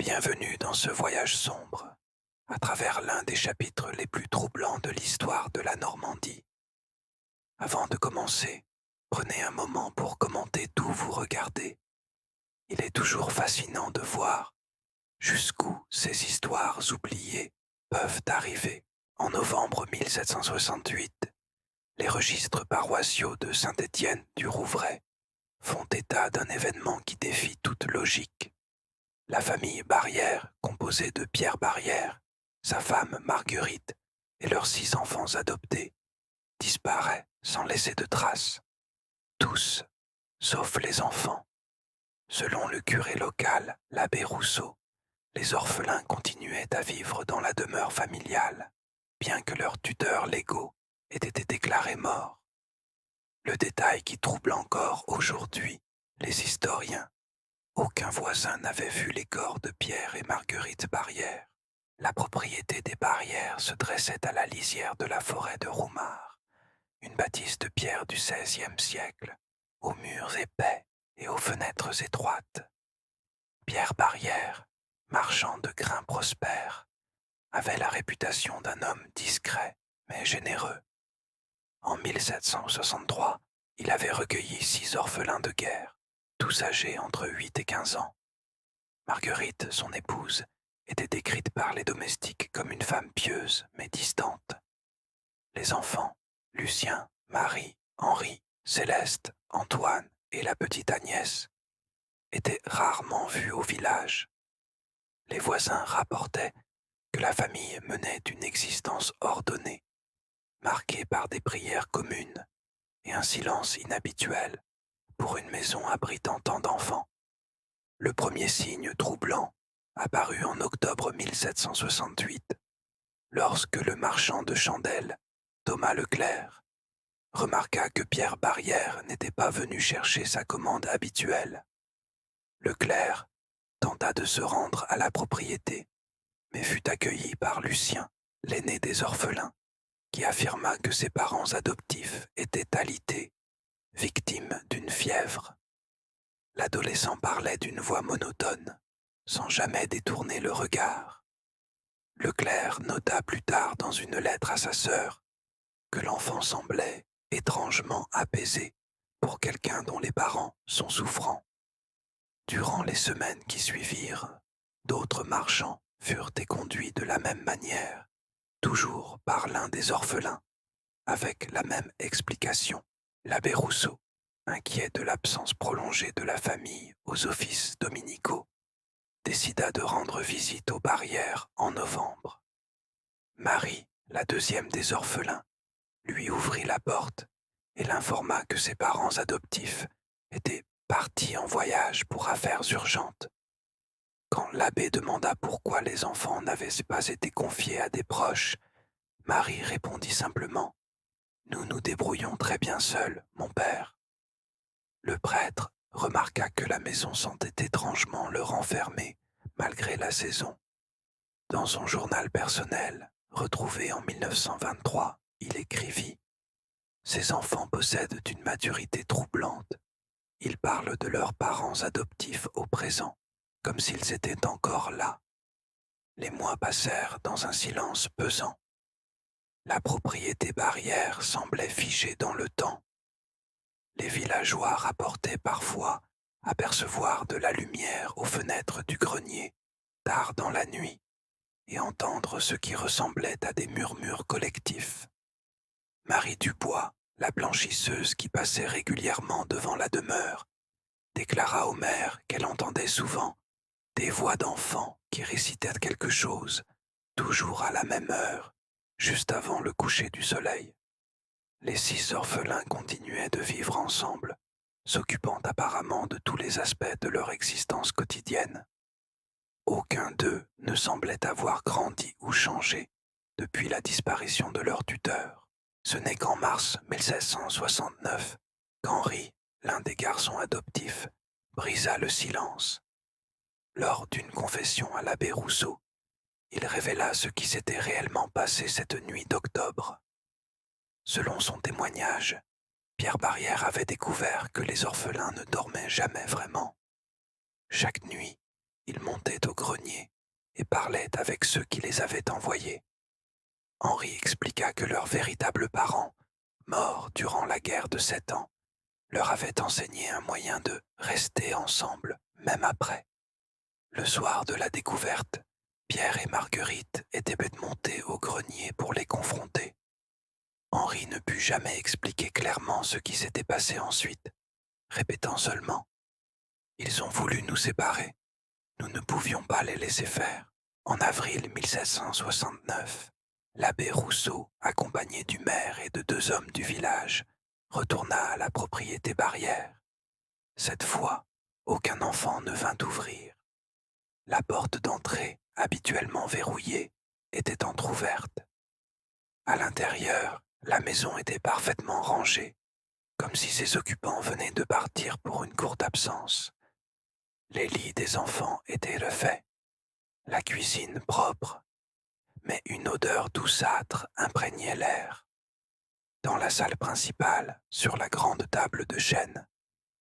Bienvenue dans ce voyage sombre, à travers l'un des chapitres les plus troublants de l'histoire de la Normandie. Avant de commencer, prenez un moment pour commenter d'où vous regardez. Il est toujours fascinant de voir jusqu'où ces histoires oubliées peuvent arriver. En novembre 1768, les registres paroissiaux de Saint-Étienne du Rouvray font état d'un événement qui défie toute logique. La famille Barrière, composée de Pierre Barrière, sa femme Marguerite et leurs 6 enfants adoptés, disparaît sans laisser de traces. Tous, sauf les enfants. Selon le curé local, l'abbé Rousseau, les orphelins continuaient à vivre dans la demeure familiale, bien que leurs tuteurs légaux aient été déclarés morts. Le détail qui trouble encore aujourd'hui les historiens: aucun voisin n'avait vu les corps de Pierre et Marguerite Barrière. La propriété des Barrières se dressait à la lisière de la forêt de Roumare, une bâtisse de pierre du XVIe siècle, aux murs épais et aux fenêtres étroites. Pierre Barrière, marchand de grains prospères, avait la réputation d'un homme discret mais généreux. En 1763, il avait recueilli 6 orphelins de guerre, tous âgés entre 8 et 15 ans. Marguerite, son épouse, était décrite par les domestiques comme une femme pieuse mais distante. Les enfants, Lucien, Marie, Henri, Céleste, Antoine et la petite Agnès, étaient rarement vus au village. Les voisins rapportaient que la famille menait une existence ordonnée, marquée par des prières communes et un silence inhabituel pour une maison abritant tant d'enfants. Le premier signe troublant apparut en octobre 1768, lorsque le marchand de chandelles, Thomas Leclerc, remarqua que Pierre Barrière n'était pas venu chercher sa commande habituelle. Leclerc tenta de se rendre à la propriété, mais fut accueilli par Lucien, l'aîné des orphelins, qui affirma que ses parents adoptifs étaient alités, victimes d'une fièvre. L'adolescent parlait d'une voix monotone, sans jamais détourner le regard. Leclerc nota plus tard dans une lettre à sa sœur que l'enfant semblait étrangement apaisé pour quelqu'un dont les parents sont souffrants. Durant les semaines qui suivirent, d'autres marchands furent éconduits de la même manière, toujours par l'un des orphelins, avec la même explication. L'abbé Rousseau, inquiet de l'absence prolongée de la famille aux offices dominicaux, décida de rendre visite aux Barrières en novembre. Marie, la deuxième des orphelins, lui ouvrit la porte et l'informa que ses parents adoptifs étaient partis en voyage pour affaires urgentes. Quand l'abbé demanda pourquoi les enfants n'avaient pas été confiés à des proches, Marie répondit simplement: « Nous nous débrouillons très bien seuls, mon père. » Le prêtre remarqua que la maison sentait étrangement le renfermer, malgré la saison. Dans son journal personnel, retrouvé en 1923, il écrivit: « Ces enfants possèdent une maturité troublante. Ils parlent de leurs parents adoptifs au présent, comme s'ils étaient encore là. » Les mois passèrent dans un silence pesant. La propriété Barrière semblait figée dans le temps. Les villageois rapportaient parfois apercevoir de la lumière aux fenêtres du grenier, tard dans la nuit, et entendre ce qui ressemblait à des murmures collectifs. Marie Dubois, la blanchisseuse qui passait régulièrement devant la demeure, déclara au maire qu'elle entendait souvent des voix d'enfants qui récitaient quelque chose, toujours à la même heure, juste avant le coucher du soleil. Les 6 orphelins continuaient de vivre ensemble, s'occupant apparemment de tous les aspects de leur existence quotidienne. Aucun d'eux ne semblait avoir grandi ou changé depuis la disparition de leur tuteur. Ce n'est qu'en mars 1669 qu'Henri, l'un des garçons adoptifs, brisa le silence. Lors d'une confession à l'abbé Rousseau, il révéla ce qui s'était réellement passé cette nuit d'octobre. Selon son témoignage, Pierre Barrière avait découvert que les orphelins ne dormaient jamais vraiment. Chaque nuit, ils montaient au grenier et parlaient avec ceux qui les avaient envoyés. Henri expliqua que leurs véritables parents, morts durant la guerre de 7 ans, leur avaient enseigné un moyen de rester ensemble, même après. Le soir de la découverte, Pierre et Marguerite étaient montés au grenier pour les confronter. Henri ne put jamais expliquer clairement ce qui s'était passé ensuite, répétant seulement « Ils ont voulu nous séparer. Nous ne pouvions pas les laisser faire. » En avril 1769, l'abbé Rousseau, accompagné du maire et de 2 hommes du village, retourna à la propriété Barrière. Cette fois, aucun enfant ne vint ouvrir. La porte d'entrée, habituellement verrouillée, était entr'ouverte. À l'intérieur, la maison était parfaitement rangée, comme si ses occupants venaient de partir pour une courte absence. Les lits des enfants étaient refaits, la cuisine propre, mais une odeur douceâtre imprégnait l'air. Dans la salle principale, sur la grande table de chêne,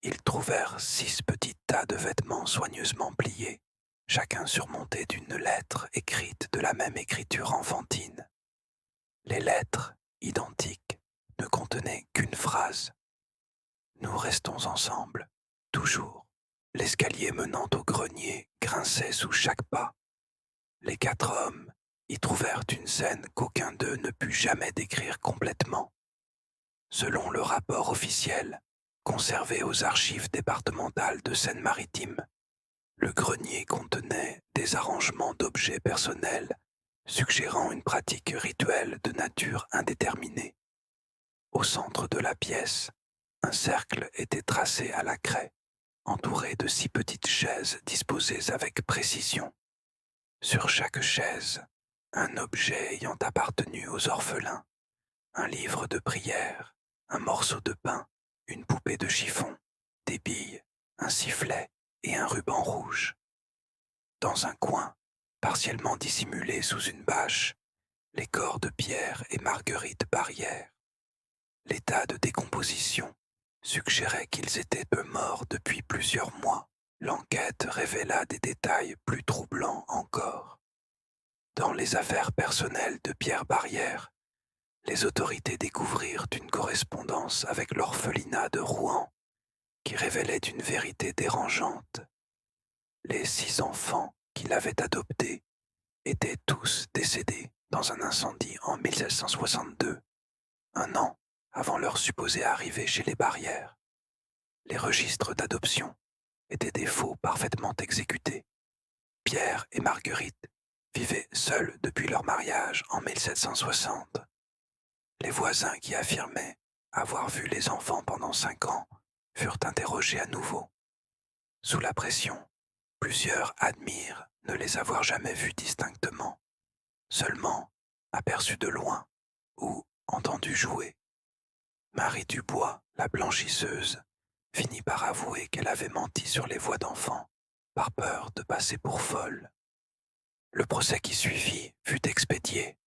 ils trouvèrent 6 petits tas de vêtements soigneusement pliés, chacun surmonté d'une lettre écrite de la même écriture enfantine. Les lettres, identiques, ne contenaient qu'une phrase. « Nous restons ensemble, toujours. » L'escalier menant au grenier grinçait sous chaque pas. Les 4 hommes y trouvèrent une scène qu'aucun d'eux ne put jamais décrire complètement. Selon le rapport officiel, conservé aux archives départementales de Seine-Maritime, le grenier contenait des arrangements d'objets personnels suggérant une pratique rituelle de nature indéterminée. Au centre de la pièce, un cercle était tracé à la craie, entouré de 6 petites chaises disposées avec précision. Sur chaque chaise, un objet ayant appartenu aux orphelins, un livre de prière, un morceau de pain, une poupée de chiffon, des billes, un sifflet et un ruban rouge. Dans un coin, partiellement dissimulé sous une bâche, les corps de Pierre et Marguerite Barrière. L'état de décomposition suggérait qu'ils étaient peu morts depuis plusieurs mois. L'enquête révéla des détails plus troublants encore. Dans les affaires personnelles de Pierre Barrière, les autorités découvrirent une correspondance avec l'orphelinat de Rouen qui révélait une vérité dérangeante. Les 6 enfants qu'il avait adoptés étaient tous décédés dans un incendie en 1762, un an avant leur supposée arrivée chez les Barrières. Les registres d'adoption étaient des faux parfaitement exécutés. Pierre et Marguerite vivaient seuls depuis leur mariage en 1760. Les voisins qui affirmaient avoir vu les enfants pendant 5 ans furent interrogés à nouveau. Sous la pression, plusieurs admirent ne les avoir jamais vus distinctement, seulement aperçus de loin ou entendus jouer. Marie Dubois, la blanchisseuse, finit par avouer qu'elle avait menti sur les voix d'enfants, par peur de passer pour folle. Le procès qui suivit fut expédié.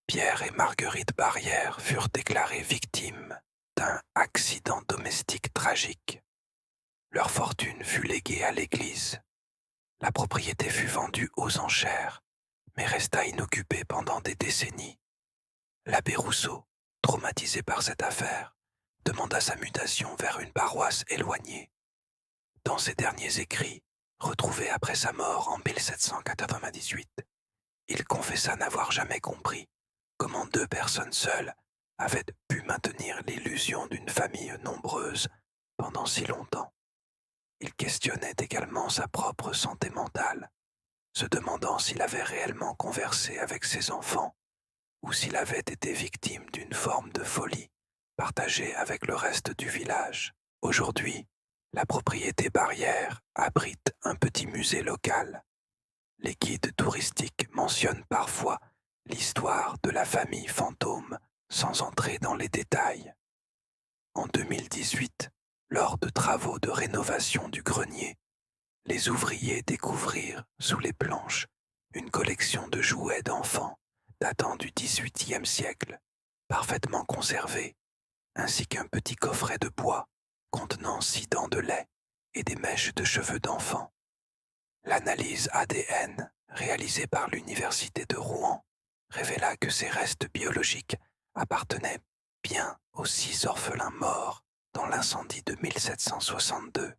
Pierre et Marguerite Barrière furent déclarés victimes d'un accident domestique tragique. Leur fortune fut léguée à l'Église. La propriété fut vendue aux enchères, mais resta inoccupée pendant des décennies. L'abbé Rousseau, traumatisé par cette affaire, demanda sa mutation vers une paroisse éloignée. Dans ses derniers écrits, retrouvés après sa mort en 1798, il confessa n'avoir jamais compris comment 2 personnes seules avaient pu maintenir l'illusion d'une famille nombreuse pendant si longtemps. Il questionnait également sa propre santé mentale, se demandant s'il avait réellement conversé avec ses enfants ou s'il avait été victime d'une forme de folie partagée avec le reste du village. Aujourd'hui, la propriété Barrière abrite un petit musée local. Les guides touristiques mentionnent parfois l'histoire de la famille fantôme sans entrer dans les détails. En 2018, lors de travaux de rénovation du grenier, les ouvriers découvrirent sous les planches une collection de jouets d'enfants datant du XVIIIe siècle, parfaitement conservés, ainsi qu'un petit coffret de bois contenant 6 dents de lait et des mèches de cheveux d'enfant. L'analyse ADN réalisée par l'Université de Rouen révéla que ces restes biologiques appartenaient bien aux 6 orphelins morts dans l'incendie de 1762.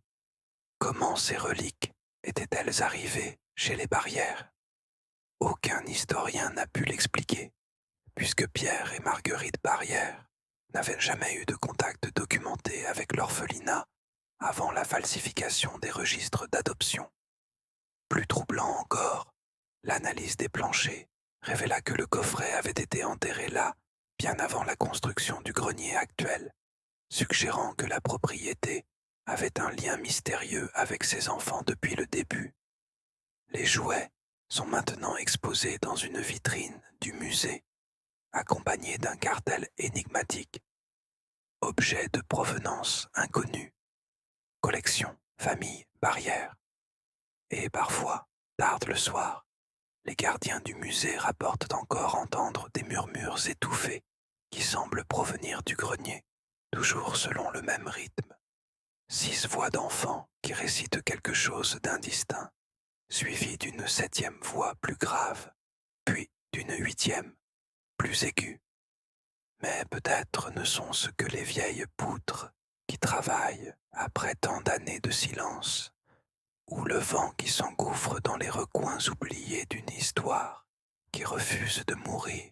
Comment ces reliques étaient-elles arrivées chez les Barrières? Aucun historien n'a pu l'expliquer, puisque Pierre et Marguerite Barrière n'avaient jamais eu de contact documenté avec l'orphelinat avant la falsification des registres d'adoption. Plus troublant encore, l'analyse des planchers révéla que le coffret avait été enterré là bien avant la construction du grenier actuel, suggérant que la propriété avait un lien mystérieux avec ses enfants depuis le début. Les jouets sont maintenant exposés dans une vitrine du musée, accompagnés d'un cartel énigmatique. Objet de provenance inconnue. Collection, famille, barrière. Et parfois, tard le soir, les gardiens du musée rapportent encore entendre des murmures étouffés qui semblent provenir du grenier, toujours selon le même rythme. 6 voix d'enfants qui récitent quelque chose d'indistinct, suivies d'une 7e voix plus grave, puis d'une 8e, plus aiguë. Mais peut-être ne sont ce que les vieilles poutres qui travaillent après tant d'années de silence, ou le vent qui s'engouffre dans les recoins oubliés d'une histoire qui refuse de mourir.